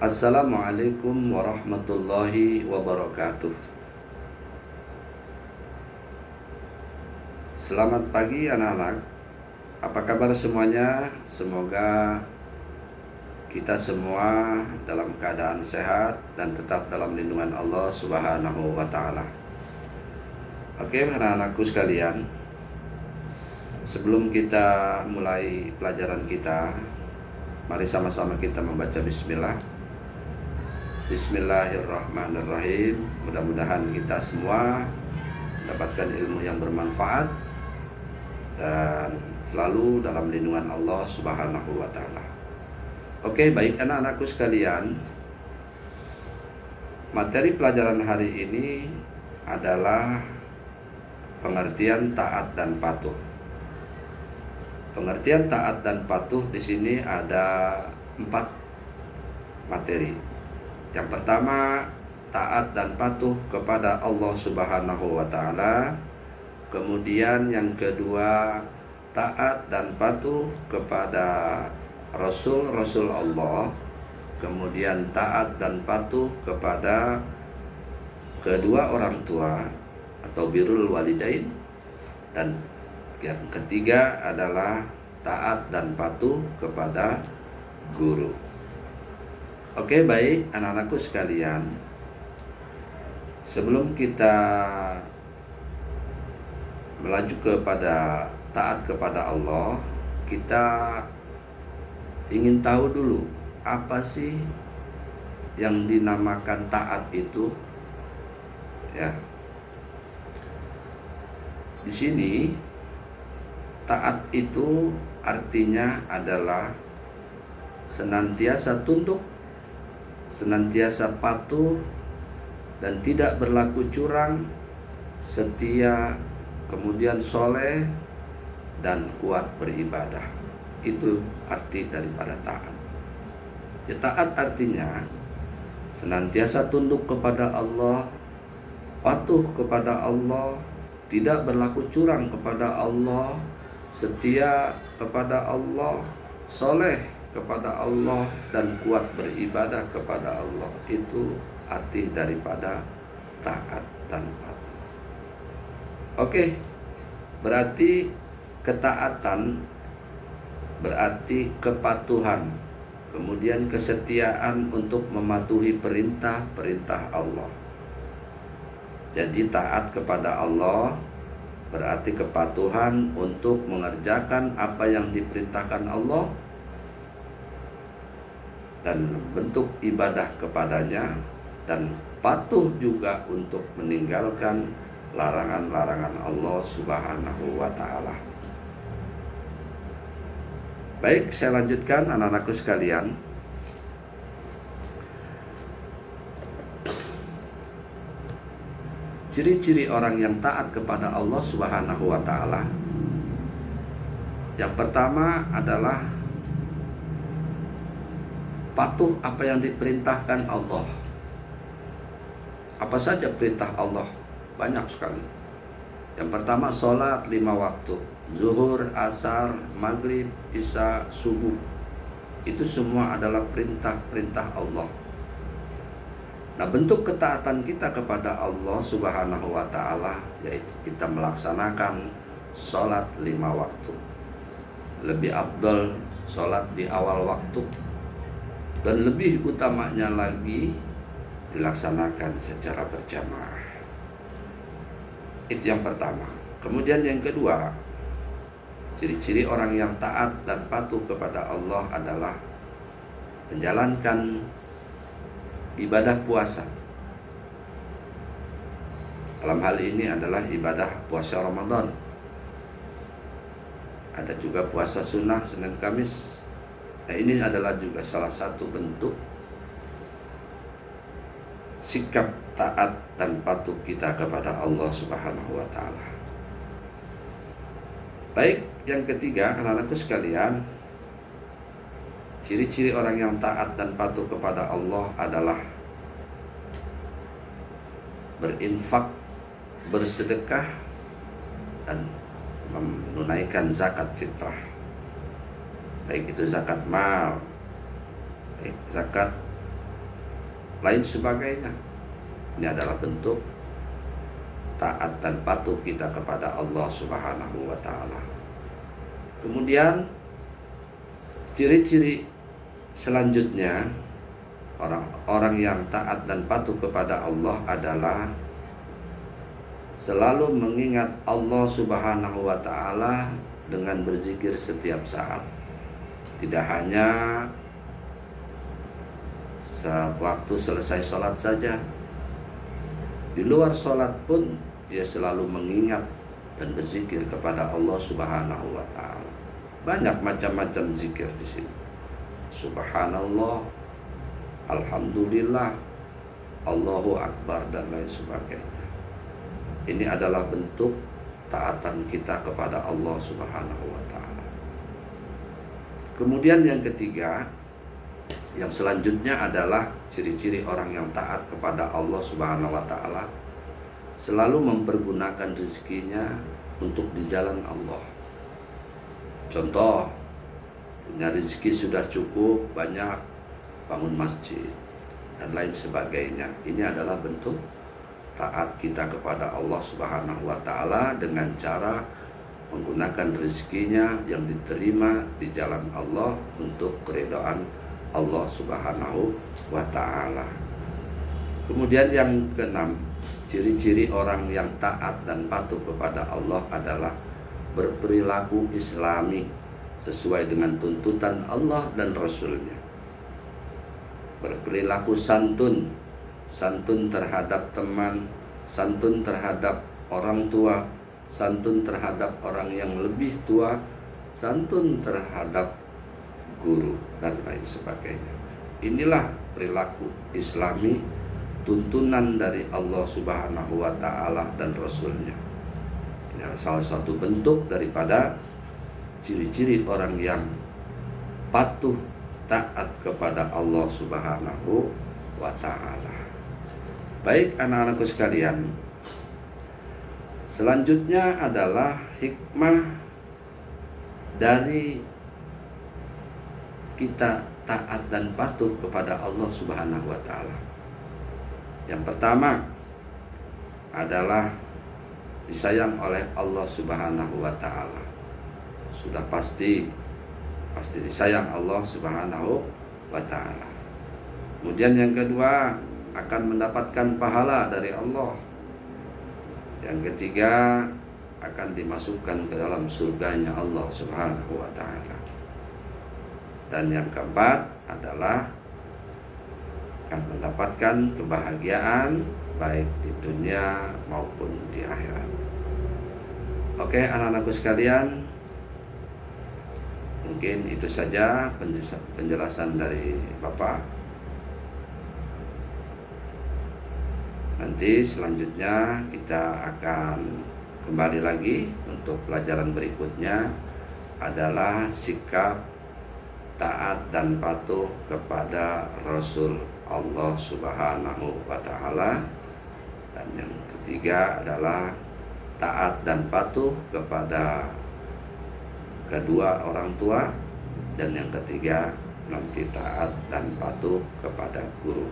Assalamualaikum warahmatullahi wabarakatuh. Selamat pagi anak-anak. Apa kabar semuanya? Semoga kita semua dalam keadaan sehat dan tetap dalam lindungan Allah Subhanahu wa taala. Oke, anak-anakku sekalian. Sebelum kita mulai pelajaran kita, mari sama-sama kita membaca bismillah. Bismillahirrahmanirrahim. Mudah-mudahan kita semua mendapatkan ilmu yang bermanfaat dan selalu dalam lindungan Allah Subhanahu wa taala. Oke, baik anak-anakku sekalian. Materi pelajaran hari ini adalah pengertian taat dan patuh. Pengertian taat dan patuh di sini ada 4 materi. Yang pertama, taat dan patuh kepada Allah Subhanahu wa taala. Kemudian yang kedua, taat dan patuh kepada Rasul-Rasul Allah. Kemudian taat dan patuh kepada kedua orang tua atau birrul walidain. Dan yang ketiga adalah taat dan patuh kepada guru. Oke, baik anak-anakku sekalian. Sebelum kita melaju kepada taat kepada Allah, kita ingin tahu dulu apa sih yang dinamakan taat itu. Ya. Di sini taat itu artinya adalah senantiasa tunduk, senantiasa patuh, dan tidak berlaku curang, setia, kemudian soleh, dan kuat beribadah. Itu arti daripada taat. Ya, taat artinya senantiasa tunduk kepada Allah, patuh kepada Allah, tidak berlaku curang kepada Allah, setia kepada Allah, soleh kepada Allah, dan kuat beribadah kepada Allah. Itu arti daripada taat dan patuh. Oke, berarti ketaatan berarti kepatuhan, kemudian kesetiaan untuk mematuhi perintah-perintah Allah. Jadi taat kepada Allah berarti kepatuhan untuk mengerjakan apa yang diperintahkan Allah dan bentuk ibadah kepadanya, dan patuh juga untuk meninggalkan larangan-larangan Allah Subhanahu wa taala. Baik, saya lanjutkan anak-anakku sekalian. Ciri-ciri orang yang taat kepada Allah Subhanahu wa taala. Yang pertama adalah patuh apa yang diperintahkan Allah. Apa saja perintah Allah? Banyak sekali. Yang pertama, sholat 5 waktu. Zuhur, asar, maghrib, isya, subuh. Itu semua adalah perintah-perintah Allah. Nah, bentuk ketaatan kita kepada Allah Subhanahu wa ta'ala yaitu kita melaksanakan sholat 5 waktu. Lebih afdal sholat di awal waktu, dan lebih utamanya lagi dilaksanakan secara berjamaah. Itu yang pertama. Kemudian yang kedua, ciri-ciri orang yang taat dan patuh kepada Allah adalah menjalankan ibadah puasa. Dalam hal ini adalah ibadah puasa Ramadan. Ada juga puasa sunnah Senin Kamis. Nah, ini adalah juga salah satu bentuk sikap taat dan patuh kita kepada Allah Subhanahu wa taala. Baik, yang ketiga, anak-anakku sekalian, ciri-ciri orang yang taat dan patuh kepada Allah adalah berinfak, bersedekah, dan menunaikan zakat fitrah. Baik itu zakat mal, baik zakat lain sebagainya. Ini adalah bentuk taat dan patuh kita kepada Allah Subhanahu wa ta'ala. Kemudian ciri-ciri selanjutnya orang-orang yang taat dan patuh kepada Allah adalah selalu mengingat Allah Subhanahu wa ta'ala dengan berzikir setiap saat. Tidak hanya sewaktu selesai sholat saja, di luar sholat pun dia selalu mengingat dan berzikir kepada Allah Subhanahu wa ta'ala. Banyak macam-macam zikir di sini. Subhanallah, alhamdulillah, Allahu akbar, dan lain sebagainya. Ini adalah bentuk taatan kita kepada Allah Subhanahu wa ta'ala. Kemudian yang ketiga, yang selanjutnya adalah ciri-ciri orang yang taat kepada Allah Subhanahu wa ta'ala, selalu mempergunakan rezekinya untuk di jalan Allah. Contoh, punya rezeki sudah cukup banyak, bangun masjid dan lain sebagainya. Ini adalah bentuk taat kita kepada Allah Subhanahu wa ta'ala dengan cara menggunakan rezekinya yang diterima di jalan Allah untuk keridhaan Allah Subhanahu wa ta'ala. Kemudian yang keenam, ciri-ciri orang yang taat dan patuh kepada Allah adalah berperilaku islami sesuai dengan tuntutan Allah dan Rasulnya. Berperilaku santun, santun terhadap teman, santun terhadap orang tua, santun terhadap orang yang lebih tua, santun terhadap guru, dan lain sebagainya. Inilah perilaku islami, tuntunan dari Allah Subhanahu wa ta'ala dan Rasulnya. Ini adalah salah satu bentuk daripada ciri-ciri orang yang patuh taat kepada Allah Subhanahu wa ta'ala. Baik anak-anakku sekalian, selanjutnya adalah hikmah dari kita taat dan patuh kepada Allah Subhanahu wa ta'ala. Yang pertama adalah disayang oleh Allah Subhanahu wa ta'ala. Sudah pasti disayang Allah Subhanahu wa ta'ala. Kemudian yang kedua, akan mendapatkan pahala dari Allah. Yang ketiga, akan dimasukkan ke dalam surganya Allah Subhanahu wa ta'ala. Dan yang keempat adalah akan mendapatkan kebahagiaan baik di dunia maupun di akhirat. Oke anak-anakku sekalian, mungkin itu saja penjelasan dari Bapak. Nanti selanjutnya kita akan kembali lagi untuk pelajaran berikutnya adalah sikap taat dan patuh kepada Rasul Allah Subhanahu wa ta'ala. Dan yang ketiga adalah taat dan patuh kepada kedua orang tua. Dan yang ketiga nanti taat dan patuh kepada guru.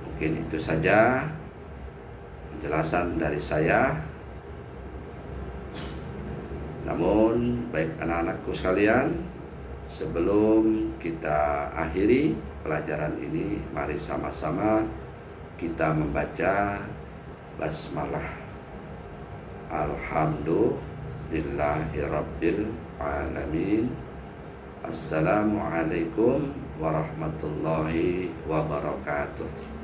Mungkin itu saja penjelasan dari saya. Namun baik anak-anakku sekalian, sebelum kita akhiri pelajaran ini, mari sama-sama kita membaca basmalah. Alhamdulillahirabbil alamin. Assalamualaikum warahmatullahi wabarakatuh.